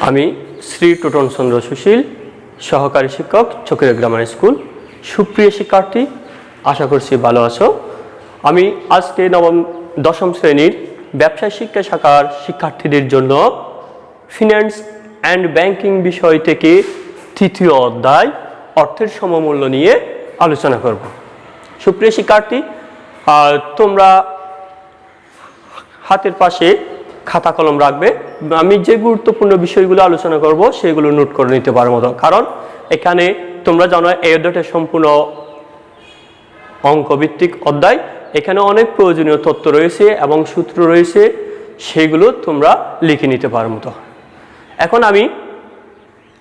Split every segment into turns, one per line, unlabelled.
আমি শ্রী টোটন চন্দ্র সুশীল, সহকারী শিক্ষক, চকিরা গ্রামার স্কুল। সুপ্রিয় শিক্ষার্থী, আশা করছি ভালো আছো। আমি আজকে দশম শ্রেণীর ব্যবসায় শিক্ষা শাখার শিক্ষার্থীদের জন্য ফিন্যান্স অ্যান্ড ব্যাংকিং বিষয় থেকে তৃতীয় অধ্যায় অর্থের সমমূল্য নিয়ে আলোচনা করব। সুপ্রিয় শিক্ষার্থী, তোমরা হাতের পাশে খাতা কলম রাখবে। আমি যে গুরুত্বপূর্ণ বিষয়গুলো আলোচনা করব সেগুলো নোট করে নিতে পারো মতো, কারণ এখানে তোমরা জানো এই অধ্যায়টা সম্পূর্ণ অঙ্কভিত্তিক অধ্যায়। এখানে অনেক প্রয়োজনীয় তথ্য রয়েছে এবং সূত্র রয়েছে, সেগুলো তোমরা লিখে নিতে পারো মতো। এখন আমি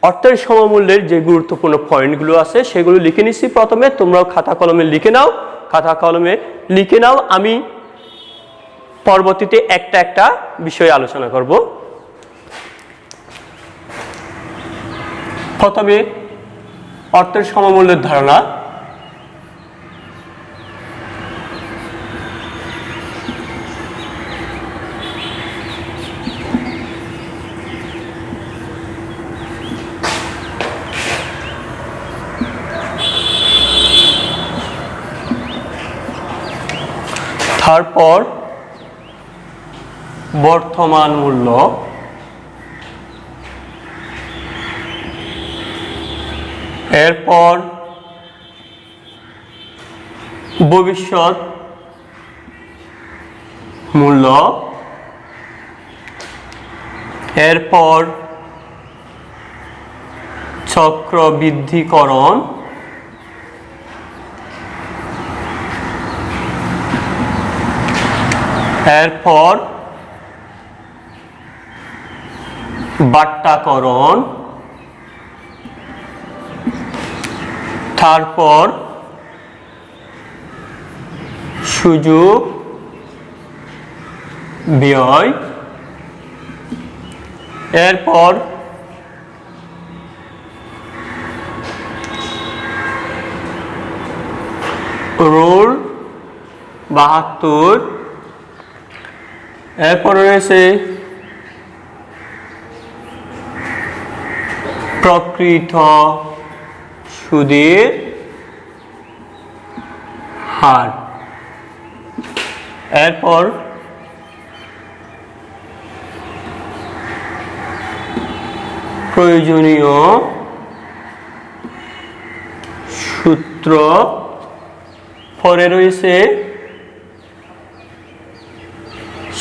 অর্থের সমমূল্যের যে গুরুত্বপূর্ণ পয়েন্টগুলো আছে সেগুলো লিখে নিচ্ছি। প্রথমে তোমরাও খাতা কলমে লিখে নাও। আমি পরবর্তীতে একটা বিষয় আলোচনা করব। প্রথমে অর্থের সমমূল্যের ধারণা। তারপর বর্তমান মূল্য, এরপর ভবিষ্যৎ মূল্য, এরপর চক্রবৃদ্ধিকরণ, এরপর বাট্টাকরণ, তারপর সুযোগ ব্যয়, এরপর রুল 72, এরপর রয়েছে প্রকৃত সুদের হার, এরপর প্রয়োজনীয় সূত্র, পরে রয়েছে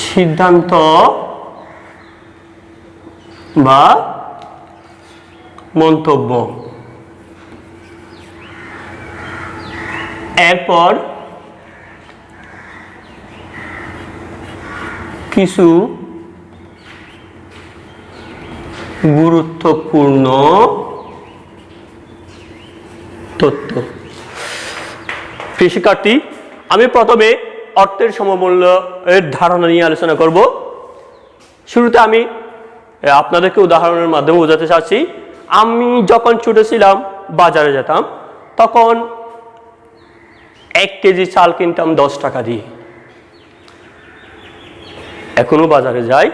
সিদ্ধান্ত বা মন্তব্য, এরপর কিছু গুরুত্বপূর্ণ তথ্য। শিক্ষার্থী, আমি প্রথমে অর্থের সমমূল্য এর ধারণা নিয়ে আলোচনা করব। শুরুতে আমি আপনাদেরকে উদাহরণের মাধ্যমে বোঝাতে চাচ্ছি। আমি যখন ছোট ছিলাম বাজারে যেতাম, তখন 1 কেজি চাল কিনতাম 10 টাকা দিয়ে। এখনো বাজারে যাই,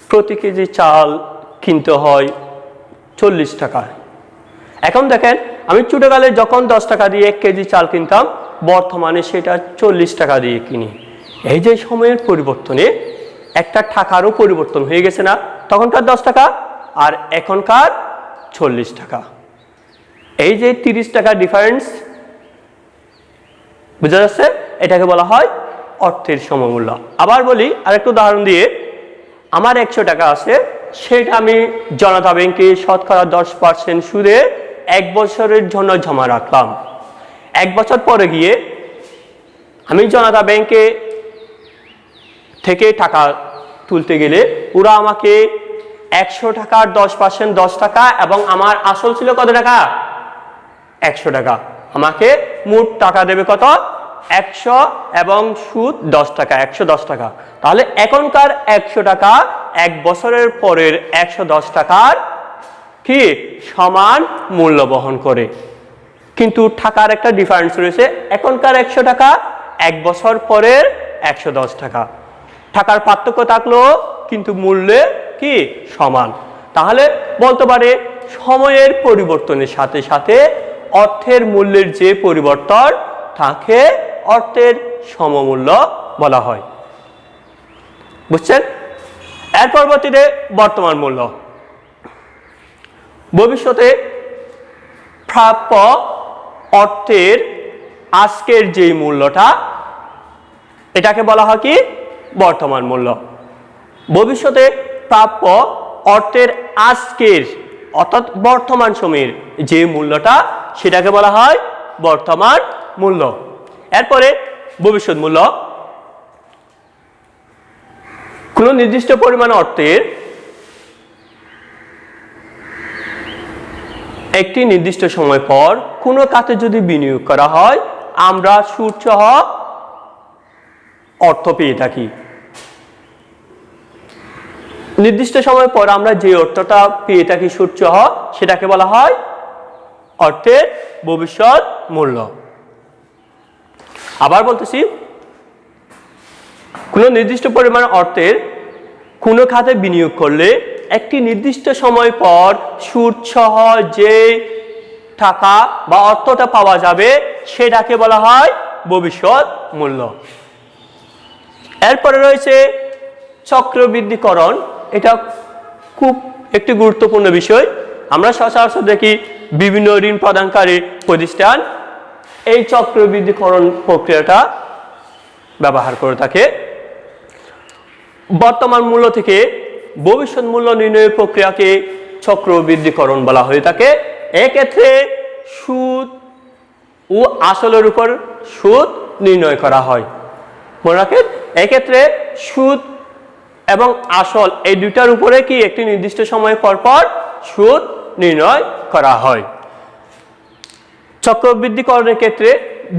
প্রতি কেজি চাল কিনতে হয় 40 টাকা। এখন দেখেন, আমি ছোটকালে যখন 10 টাকা দিয়ে 1 কেজি চাল কিনতাম, বর্তমানে সেটা 40 টাকা দিয়ে কিনি। এই যে সময়ের পরিবর্তনে একটা টাকারও পরিবর্তন হয়ে গেছে না? তখনকার 10 টাকা আর এখনকার 40 টাকা, এই যে 30 টাকা ডিফারেন্স, বুঝা যাচ্ছে? এটাকে বলা হয় অর্থের সমমূল্য। আবার বলি আরেকটা উদাহরণ দিয়ে, আমার 100 টাকা আছে, সেটা আমি জনতা ব্যাংকে শতকরা 10% সুদে 1 বছরের জন্য জমা রাখলাম। 1 বছর পরে গিয়ে আমি জনতা ব্যাংকে থেকে টাকা তুলতে গেলে ওরা আমাকে 100 টাকার 10% 10 টাকা, এবং আমার আসল ছিল কত টাকা? 100 টাকা। আমাকে মোট টাকা দেবে কত? 100, এবং সুদ 10 টাকা, 110 টাকা। তাহলে এখনকার 100 টাকা 1 বছরের পরের 110 টাকার কি সমান মূল্য বহন করে। কিন্তু টাকার একটা ডিফারেন্স রয়েছে, এখনকার 100 টাকা 1 বছর পরের 110 টাকা। টাকার পার্থক্য থাকলেও কিন্তু মূল্যে কি সমান। তাহলে বলতে পারে সময়ের পরিবর্তনের সাথে সাথে অর্থের মূল্যের যে পরিবর্তন তাকে অর্থের সমমূল্য বলা হয়। বুঝছেন? এর পরবর্তীতে বর্তমান মূল্য। ভবিষ্যতে প্রাপ্য অর্থের আজকের যে মূল্যটা এটাকে বলা হয় কি বর্তমান মূল্য। ভবিষ্যতে প্রাপ্য অর্থের আজকের অর্থাৎ বর্তমান সময়ের যে মূল্যটা সেটাকে বলা হয় বর্তমান মূল্য। এরপরে ভবিষ্যৎ মূল্য। কোনো নির্দিষ্ট পরিমাণ অর্থের একটি নির্দিষ্ট সময় পর কোনো খাতে যদি বিনিয়োগ করা হয় আমরা সুদসহ অর্থ পেয়ে থাকি। নির্দিষ্ট সময় পর আমরা যে অর্থটা পেয়ে থাকি সুদসহ সেটাকে বলা হয় অর্থের ভবিষ্যৎ মূল্য। আবার বলতেছি, কোনো নির্দিষ্ট পরিমাণ অর্থের কোনো খাতে বিনিয়োগ করলে একটি নির্দিষ্ট সময় পর সুদসহ যে টাকা বা অর্থটা পাওয়া যাবে সেটাকে বলা হয় ভবিষ্যৎ মূল্য। এরপরে রয়েছে চক্রবৃদ্ধিকরণ। এটা খুব একটি গুরুত্বপূর্ণ বিষয়। আমরা সচরাচর দেখি বিভিন্ন ঋণ প্রদানকারী প্রতিষ্ঠান এই চক্রবৃদ্ধিকরণ প্রক্রিয়াটা ব্যবহার করে থাকে। বর্তমান মূল্য থেকে ভবিষ্যৎ মূল্য নির্ণয়ের প্রক্রিয়াকে চক্রবৃদ্ধিকরণ বলা হয়ে থাকে। এক্ষেত্রে সুদ ও আসলের উপর সুদ নির্ণয় করা হয়। মনে রাখেন, এক্ষেত্রে সুদ এবং আসল এই দুটার উপরে কি একটি নির্দিষ্ট সময় পর পর সুদ নির্ণয় করা হয়। চক্রবৃদ্ধিকরণের ক্ষেত্রে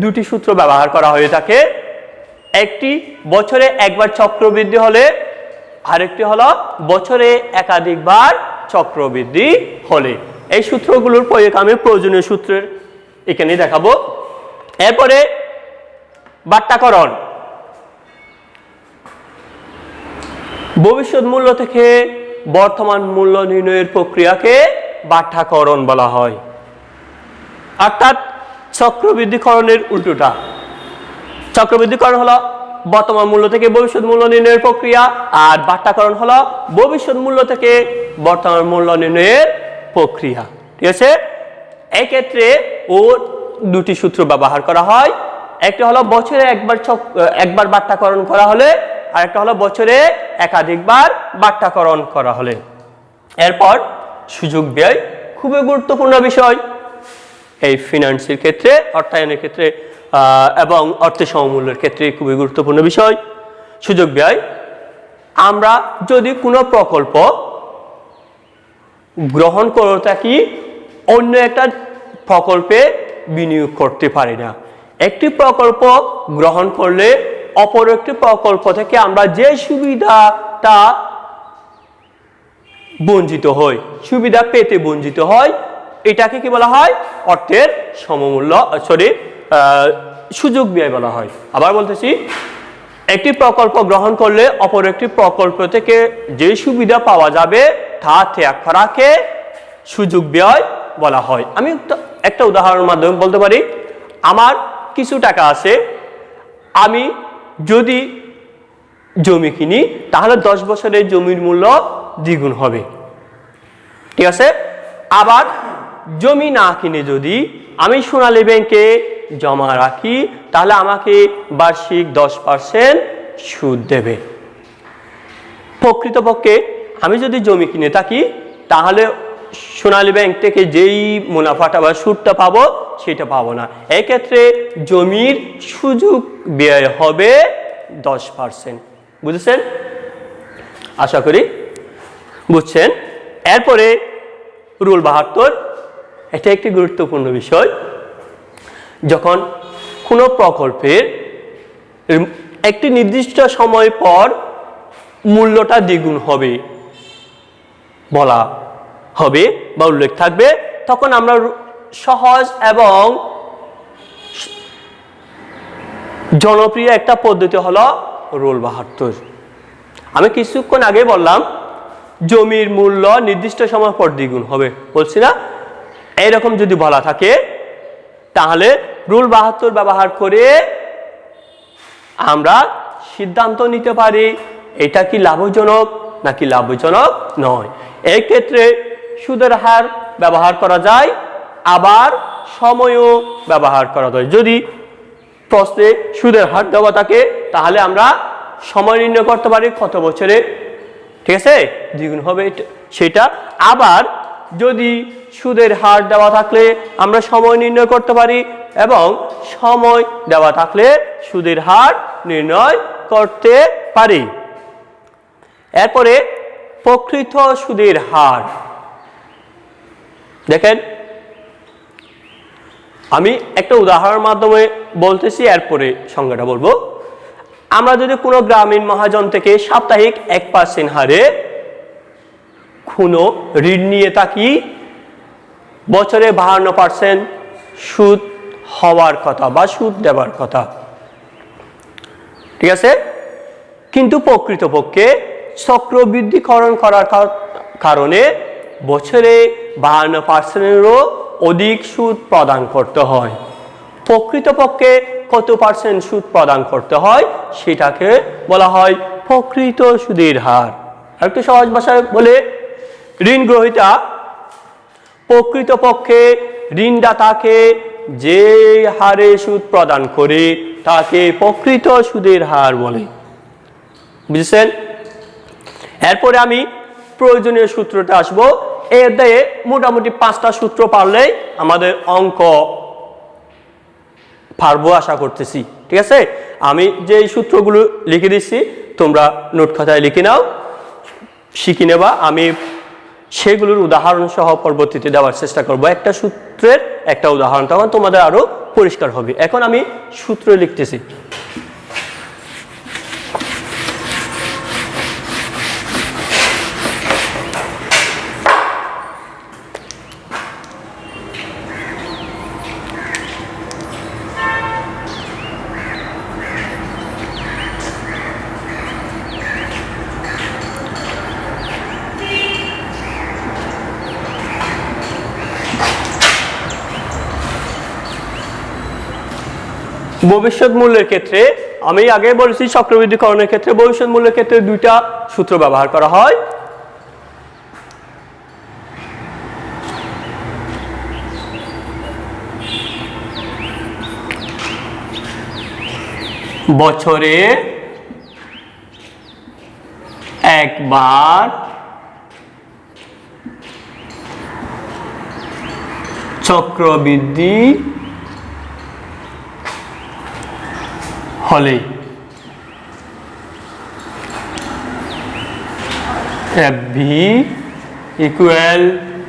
দুটি সূত্র ব্যবহার করা হয়ে থাকে। একটি বছরে একবার চক্রবৃদ্ধি হলে, আরেকটি হলো বছরে একাধিকবার চক্রবৃদ্ধি হলে। এই সূত্রগুলোর প্রয়োগ আমি প্রয়োজনীয় সূত্রের এখানে দেখাবো। এরপরে বাট্টাকরণ। ভবিষ্যৎ মূল্য থেকে বর্তমান মূল্য নির্ণয়ের প্রক্রিয়াকে বাট্টাকরণ বলা হয়। অর্থাৎ চক্রবৃদ্ধিকরণের উল্টোটা। চক্রবৃদ্ধিকরণ হলো বর্তমান মূল্য থেকে ভবিষ্যৎ মূল্য নির্ণয়ের প্রক্রিয়া, আর বাট্টাকরণ হলো ভবিষ্যৎ মূল্য থেকে বর্তমান মূল্য নির্ণয়ের প্রক্রিয়া। ঠিক আছে? এই ক্ষেত্রে ও দুটি সূত্র ব্যবহার করা হয়। একটা হলো বছরে একবার বাট্টাকরণ করা হলে, আর একটা হলো বছরে একাধিকবার বাট্টাকরণ করা হলে। এরপর সুযোগ ব্যয়, খুবই গুরুত্বপূর্ণ বিষয় এই ফিনান্সের ক্ষেত্রে, অর্থায়নের ক্ষেত্রে এবং অর্থের সমমূল্যের ক্ষেত্রে খুবই গুরুত্বপূর্ণ বিষয় সুযোগ ব্যয়। আমরা যদি কোনো প্রকল্প গ্রহণ করে থাকি অন্য একটা প্রকল্পে বিনিয়োগ করতে পারি না। একটি প্রকল্প গ্রহণ করলে অপর একটি প্রকল্প থেকে আমরা যে সুবিধাটা বঞ্চিত হই, সুবিধা পেতে বঞ্চিত হয়, এটাকে কি বলা হয়? অর্থের সমমূল্য, সুযোগ ব্যয় বলা হয়। আবার বলতেছি, একটি প্রকল্প গ্রহণ করলে অপর একটি প্রকল্প থেকে যে সুবিধা পাওয়া যাবে তা ত্যাগ করাকে সুযোগ ব্যয় বলা হয়। আমি একটা উদাহরণের মাধ্যমে বলতে পারি, আমার কিছু টাকা আছে, আমি যদি জমি কিনি তাহলে 10 বছরের জমির মূল্য দ্বিগুণ হবে। ঠিক আছে? আবার জমি না কিনে যদি আমি সোনালী ব্যাংকে জমা রাখি তাহলে আমাকে বার্ষিক 10% সুদ দেবে। প্রকৃতপক্ষে আমি যদি জমি কিনে থাকি তাহলে সোনালী ব্যাংক থেকে যেই মুনাফাটা বা সুদটা পাবো সেটা পাবো না। এক্ষেত্রে জমির সুযোগ ব্যয় হবে 10%। বুঝেছেন? আশা করি বুঝছেন। এরপরে রুল 72, এটা একটি গুরুত্বপূর্ণ বিষয়। যখন কোনো প্রকল্পের একটি নির্দিষ্ট সময় পর মূল্যটা দ্বিগুণ হবে বলা হবে বা উল্লেখ থাকবে, তখন আমরা সহজ এবং জনপ্রিয় একটা পদ্ধতি হলো রুল 72। আমি কিছুক্ষণ আগে বললাম জমির মূল্য নির্দিষ্ট সময় পর দ্বিগুণ হবে, বলছি না? এইরকম যদি বলা থাকে তাহলে রুল 72 ব্যবহার করে আমরা সিদ্ধান্ত নিতে পারি এটা কি লাভজনক নাকি লাভজনক নয়। এই ক্ষেত্রে সুদের হার ব্যবহার করা যায়, আবার সময়ও ব্যবহার করা যায়। যদি প্রশ্নে সুদের হার দেওয়া থাকে তাহলে আমরা সময় নির্ণয় করতে পারি কত বছরে, ঠিক আছে, দ্বিগুণ হবে সেটা। আবার যদি সুদের হার দেওয়া থাকলে আমরা সময় নির্ণয় করতে পারি, এবং সময় দেওয়া থাকলে সুদের হার নির্ণয় করতে পারি। এরপরে প্রকৃত সুদের হার দেখেন, আমি একটা উদাহরণের মাধ্যমে বলতেছি, এরপরে সংজ্ঞাটা বলবো। আমরা যদি কোনো গ্রামীণ মহাজন থেকে সাপ্তাহিক 1% হারে কোনো ঋণ নিয়ে থাকি, বছরে 52% সুদ হওয়ার কথা বা সুদ দেওয়ার কথা, ঠিক আছে। কিন্তু প্রকৃতপক্ষে চক্রবৃদ্ধিকরণ করার কারণে বছরে 52%-এরও অধিক সুদ প্রদান করতে হয়। প্রকৃতপক্ষে কত পার্সেন্ট সুদ প্রদান করতে হয় সেটাকে বলা হয় প্রকৃত সুদের হার। আরেকটু সহজ ভাষায় বলে, ঋণ গ্রহীতা প্রকৃতপক্ষে ঋণদাতাকে যে হারে সুদ প্রদান করে তাকে প্রকৃত সুদের হার বলে, বুঝছেন? এরপরে আমি প্রয়োজনীয় সূত্রটা আসবো। এই অধ্যায়ে মোটামুটি 5টা সূত্র পারলেই আমাদের অঙ্ক পারবো আশা করতেছি, ঠিক আছে। আমি যে সূত্রগুলো লিখে দিচ্ছি তোমরা নোট খাতায় লিখে নাও, শিখে নেবা। আমি সেগুলোর উদাহরণ সহ পরবর্তীতে দেওয়ার চেষ্টা করব। একটা সূত্রের একটা উদাহরণ, তখন তোমাদের আরো পরিষ্কার হবে। এখন আমি সূত্র লিখতেছি। ভবিষ্যৎ মূল্যের ক্ষেত্রে আমি আগে বলেছি, চক্রবৃদ্ধিকরণের ক্ষেত্রে ভবিষ্যৎ মূল্যের ক্ষেত্রে 2টা সূত্র ব্যবহার করা হয়। বছরে একবার চক্রবৃদ্ধি হলে FV equal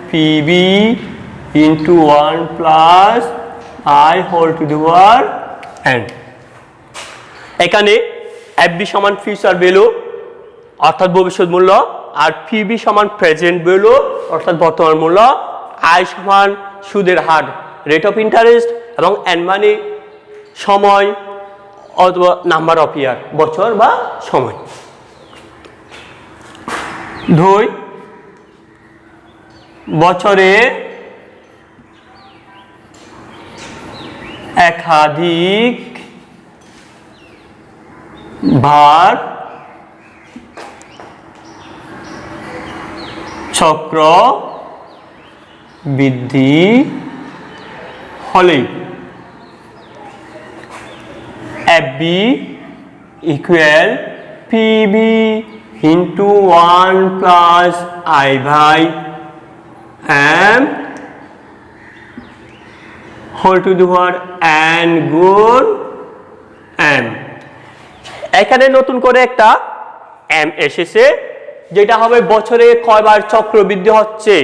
PB into 1 plus I whole to the power n। এখানে FB সমান ফিউচার ভ্যালু অর্থাৎ ভবিষ্যৎ মূল্য, আর PB সমান প্রেজেন্ট ভ্যালু অর্থাৎ বর্তমান মূল্য, I সমান সুদের হার রেট অফ ইন্টারেস্ট, এবং n মানে সময় অথবা নাম্বার অফ ইয়ার বছর বা সময়। 2 বছরে একাধিক বার চক্র বৃদ্ধি হলে FB equal PB into 1 plus I by M whole to the power n গুণ M। এখানে নতুন করে একটা M এসেছে, যেটা হবে বছরে কয়বার চক্রবৃদ্ধি হচ্ছে।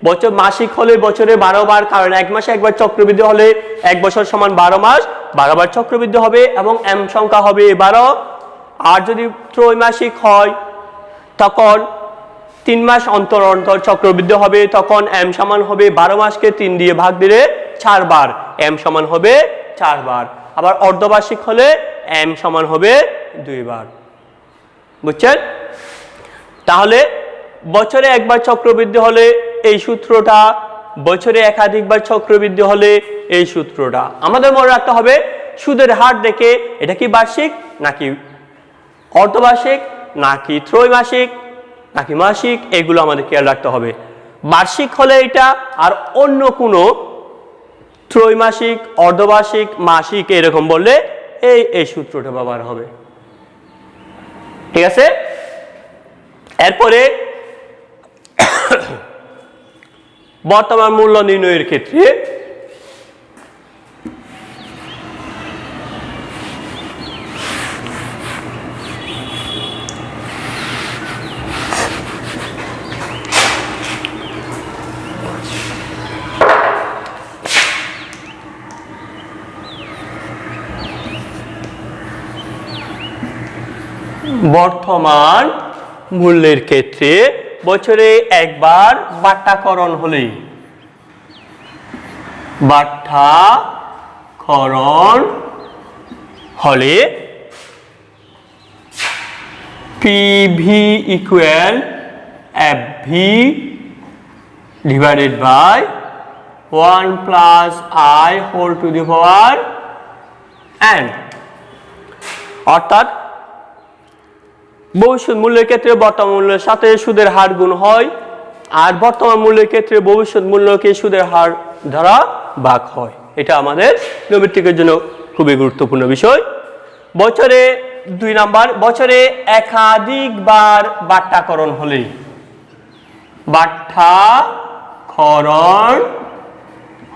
বছর মাসিক হলে বছরে 12 বার, কারণ এক মাসে একবার চক্রবৃদ্ধি হলে এক বছর সমান 12 মাস, 12 বার চক্রবৃদ্ধি হবে এবং M সংখ্যা হবে 12। আর যদি ত্রৈমাসিক হয় তখন 3 মাস অন্তর অন্তর চক্রবৃদ্ধি হবে, তখন M সমান হবে 12 মাসকে 3 দিয়ে ভাগ দিলে 4 বার, M সমান হবে 4 বার। আবার অর্ধবার্ষিক হলে M সমান হবে 2 বার, বুঝছেন? তাহলে বছরে একবার চক্রবৃদ্ধি হলে এই সূত্রটা, বছরে একাধিকবার চক্রবৃদ্ধি হলে এই সূত্রটা। আমাদের মনে রাখতে হবে সুদের হার দেখে এটা কি বার্ষিক নাকি অর্ধবার্ষিক নাকি ত্রৈমাসিক নাকি মাসিক, এগুলো আমাদের খেয়াল রাখতে হবে। বার্ষিক হলে এটা, আর অন্য কোনো ত্রৈমাসিক, অর্ধবার্ষিক, মাসিক এরকম বললে এই সূত্রটা ব্যবহার হবে। ঠিক আছে? এরপরে বর্তমান মূল্য নির্ণয়ের ক্ষেত্রে বর্তমান মূল্যের ক্ষেত্রে বছরে একবার বাট্টাকরণ হলেই, বাট্টাকরণ হলে PV equal FV divided by 1 plus I whole to the power n। অর্থাৎ ভবিষ্যৎ মূল্যের ক্ষেত্রে বর্তমান মূল্যের সাথে সুদের হার গুণ হয়, আর বর্তমান মূল্যের ক্ষেত্রে ভবিষ্যৎ মূল্যকে সুদের হার দ্বারা ভাগ হয়। এটা আমাদের নৈমিত্তিকের জন্য খুবই গুরুত্বপূর্ণ বিষয়। বছরে 2 নাম্বার, বছরে একাধিকবার বাট্টাকরণ হলে, বাট্টাকরণ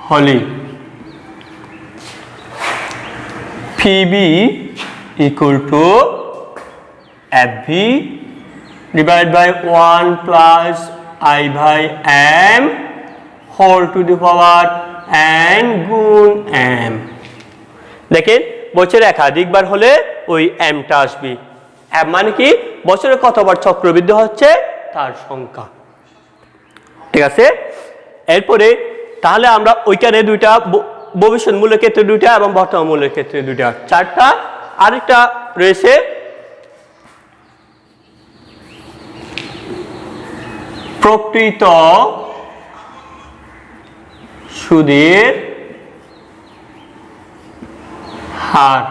হলে PB equal to FV divided by 1 plus I by M whole to the power n গুণ m। দেখেন বছরে একাধিকবার হলে ওই mটা আসবে। m মানে কি? বছরে কতবার চক্রবৃদ্ধি হচ্ছে তার সংখ্যা। ঠিক আছে? এরপরে তাহলে আমরা ওইখানে দুইটা, ভবিষ্যৎ মূল্যের ক্ষেত্রে দুইটা এবং বর্তমান মূল্যের ক্ষেত্রে দুইটা, চারটা। আরেকটা রয়েছে প্রকৃত সুদের হার,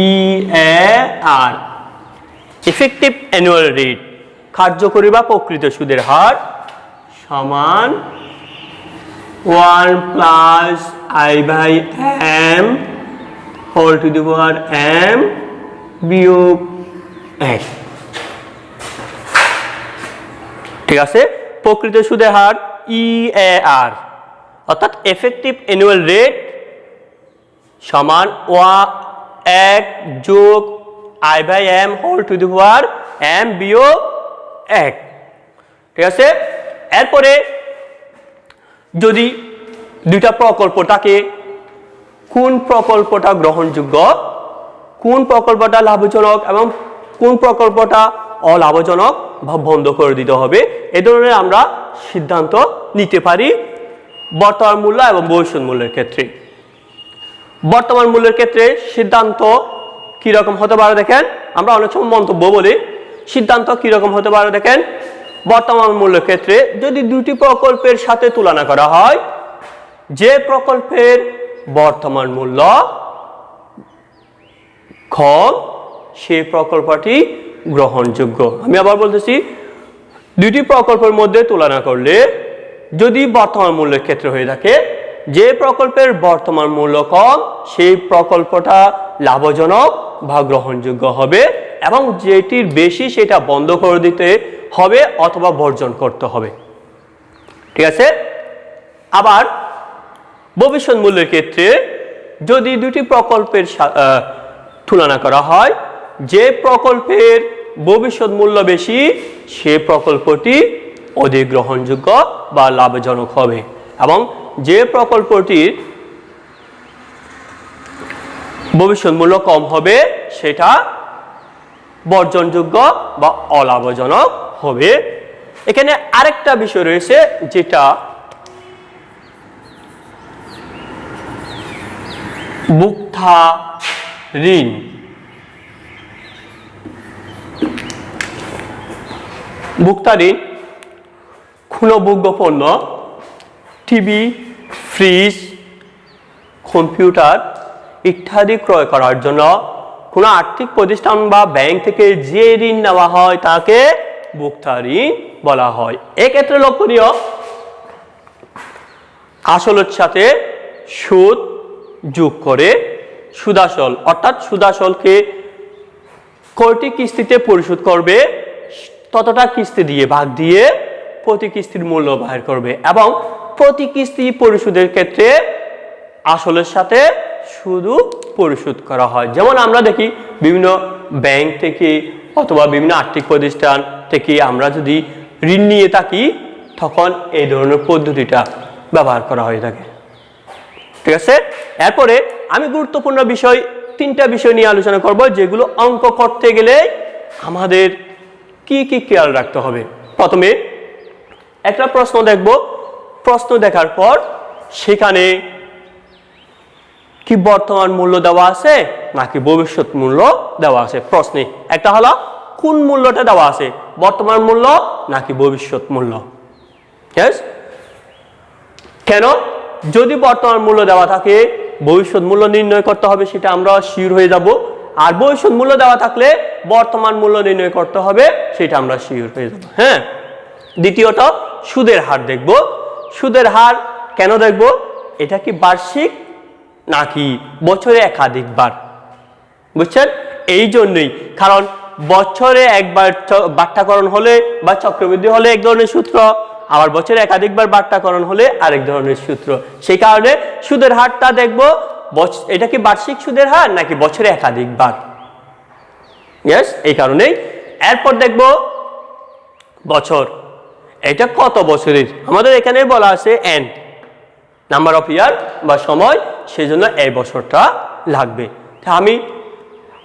EAR, ইফেক্টিভ অ্যানুয়াল রেট, কার্যকরী বা প্রকৃত সুদের হার সমান 1 plus I by M whole to the power M বিয়োগ 1। ঠিক আছে? প্রকৃত সুদের হার EAR অর্থাৎ এফেক্টিভ অ্যানুয়াল রেট সমান 1 যোগ I by M whole to the power M বিয়োগ 1। ঠিক আছে? এরপরে যদি দুইটা প্রকল্প থাকে, কোন প্রকল্পটা গ্রহণযোগ্য, কোন প্রকল্পটা লাভজনক এবং কোন প্রকল্পটা অলাভজনক বা বন্ধ করে দিতে হবে, এ ধরনের আমরা সিদ্ধান্ত নিতে পারি বর্তমান মূল্য এবং ভবিষ্যৎ মূল্যের ক্ষেত্রে। বর্তমান মূল্যের ক্ষেত্রে সিদ্ধান্ত কিরকম হতে পারে দেখেন, আমরা অনেক সময় মন্তব্য বলি, সিদ্ধান্ত কিরকম হতে পারে দেখেন। বর্তমান মূল্যের ক্ষেত্রে যদি দুটি প্রকল্পের সাথে তুলনা করা হয়, যে প্রকল্পের বর্তমান মূল্য কম সেই প্রকল্পটি গ্রহণযোগ্য। আমি আবার বলতেছি, দুটি প্রকল্পের মধ্যে তুলনা করলে যদি বর্তমান মূল্যের ক্ষেত্রে হয়ে থাকে, যে প্রকল্পের বর্তমান মূল্য কম সেই প্রকল্পটা লাভজনক বা গ্রহণযোগ্য হবে, এবং যেটির বেশি সেটা বন্ধ করে দিতে হবে অথবা বর্জন করতে হবে। ঠিক আছে? আবার ভবিষ্যৎ মূল্যের ক্ষেত্রে যদি দুটি প্রকল্পের তুলনা করা হয়, যে প্রকল্পের ভবিষ্যৎ মূল্য বেশি সে প্রকল্পটি অধিক গ্রহণযোগ্য বা লাভজনক হবে, এবং যে প্রকল্পটির ভবিষ্যৎ মূল্য কম হবে সেটা বর্জনযোগ্য বা অলাভজনক হবে। এখানে আরেকটা বিষয় রয়েছে যেটা ভোক্তা ঋণ। ভোক্তাঋণ ক্ষুণ্ণভোগ্য পণ্য, টিভি, ফ্রিজ, কম্পিউটার ইত্যাদি ক্রয় করার জন্য কোনো আর্থিক প্রতিষ্ঠান বা ব্যাংক থেকে যে ঋণ নেওয়া হয় তাকে ভোক্তাঋণ বলা হয়। এক্ষেত্রে লক্ষণীয়, আসলের সাথে সুদ যোগ করে সুদাসল, অর্থাৎ সুদাসলকে কয়টি কিস্তিতে পরিশোধ করবে ততটা কিস্তি দিয়ে ভাগ দিয়ে প্রতি কিস্তির মূল্য বাহির করবে, এবং প্রতি কিস্তি পরিশোধের ক্ষেত্রে আসলের সাথে সুদও পরিশোধ করা হয়। যেমন আমরা দেখি বিভিন্ন ব্যাংক থেকে অথবা বিভিন্ন আর্থিক প্রতিষ্ঠান থেকে আমরা যদি ঋণ নিয়ে থাকি তখন এই ধরনের পদ্ধতিটা ব্যবহার করা হয়ে থাকে। ঠিক আছে, এরপরে আমি গুরুত্বপূর্ণ বিষয় 3টা বিষয় নিয়ে আলোচনা করব, যেগুলো অঙ্ক করতে গেলে আমাদের কি কি খেয়াল রাখতে হবে। প্রথমে একটা প্রশ্ন দেখব, প্রশ্ন দেখার পর সেখানে কি বর্তমান মূল্য দেওয়া আছে নাকি ভবিষ্যৎ মূল্য দেওয়া আছে। প্রশ্নে একটা হলো কোন মূল্যটা দেওয়া আছে, বর্তমান মূল্য নাকি ভবিষ্যৎ মূল্য। ইয়েস, কেন? যদি বর্তমান মূল্য দেওয়া থাকে ভবিষ্যৎ মূল্য নির্ণয় করতে হবে, সেটা আমরা শিওর হয়ে যাব। আর ভবিষ্যৎ মূল্য দেওয়া থাকলে বর্তমান মূল্য নির্ণয় করতে হবে, সেটা আমরা শিওর হয়ে যাব। হ্যাঁ, দ্বিতীয়ত সুদের হার দেখব। সুদের হার কেন দেখব? এটা কি বার্ষিক নাকি বছরে একাধিকবার, বুঝছেন? এই জন্যই, কারণ বছরে একবার বাট্টাকরণ হলে বা চক্রবৃদ্ধি হলে এক ধরনের সূত্র, আবার বছরে একাধিকবার বাট্টাকরণ হলে আরেক ধরনের সূত্র। সেই কারণে সুদের হারটা দেখব, এটা কি বার্ষিক সুদের হার নাকি বছরে একাধিকবার। ইয়েস, এই কারণেই। এরপর দেখব বছর, এটা কত বছরের। আমাদের এখানে বলা আছে এন, নাম্বার অফ ইয়ার বা সময়, সেজন্য এই বছরটা লাগবে। আমি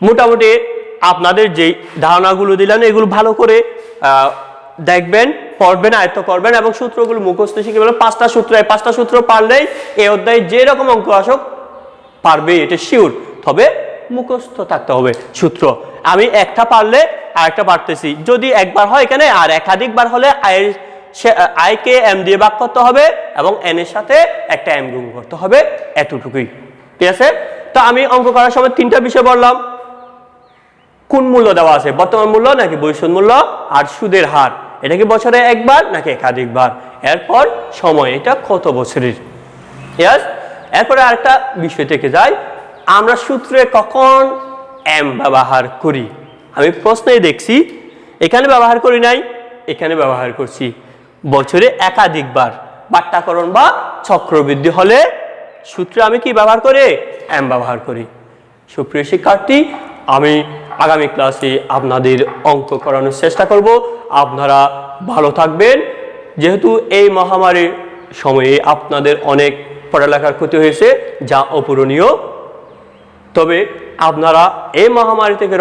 মোটামুটি আপনাদের যে ধারণাগুলো দিলাম এগুলো ভালো করে দেখবেন, পড়বেন, আয়ত্ত করবেন এবং সূত্রগুলো মুখস্থ শিখে ফেলবেন। 5টা সূত্র, এই 5টা সূত্র পারলেই এই অধ্যায়ে যে রকম অঙ্ক আসুক পারবে, এটা শিওর। তবে মুখস্থ থাকতে হবে সূত্র। আমি একটা পারলে আরেকটা পারতেছি, যদি একবার হয় এখানে, আর একাধিকবার হলে আইকে এম দিয়ে ভাগ করতে হবে এবং এন এর সাথে একটা এম গুণ করতে হবে, এতটুকুই। ঠিক আছে, তো আমি অঙ্ক করার সময় 3টা বিষয় বললাম, কোন মূল্য দেওয়া আছে, বর্তমান মূল্য নাকি ভবিষ্যৎ মূল্য, আর সুদের হার, এটা কি বছরে একবার নাকি একাধিকবার, এরপর সময়, এটা কত বছরের। ইয়েস, এরপরে আরেকটা বিষয় থেকে যাই, আমরা সূত্রে কখন এম ব্যবহার করি। আমি প্রশ্নেই দেখছি এখানে ব্যবহার করি নাই, এখানে ব্যবহার করছি। বছরে একাধিকবার বাট্টাকরণ বা চক্রবৃদ্ধি হলে সূত্রে আমি কি ব্যবহার করি? এম ব্যবহার করি। সুপ্রিয় শিক্ষার্থী, আমি আগামী ক্লাসে আপনাদের অঙ্ক করানোর চেষ্টা করব। আপনারা ভালো থাকবেন। যেহেতু এই মহামারীর সময়ে আপনাদের অনেক পড়ালেখার ক্ষতি হয়েছে, যা অপূরণীয়, তবে আপনারা এই মহামারী থেকে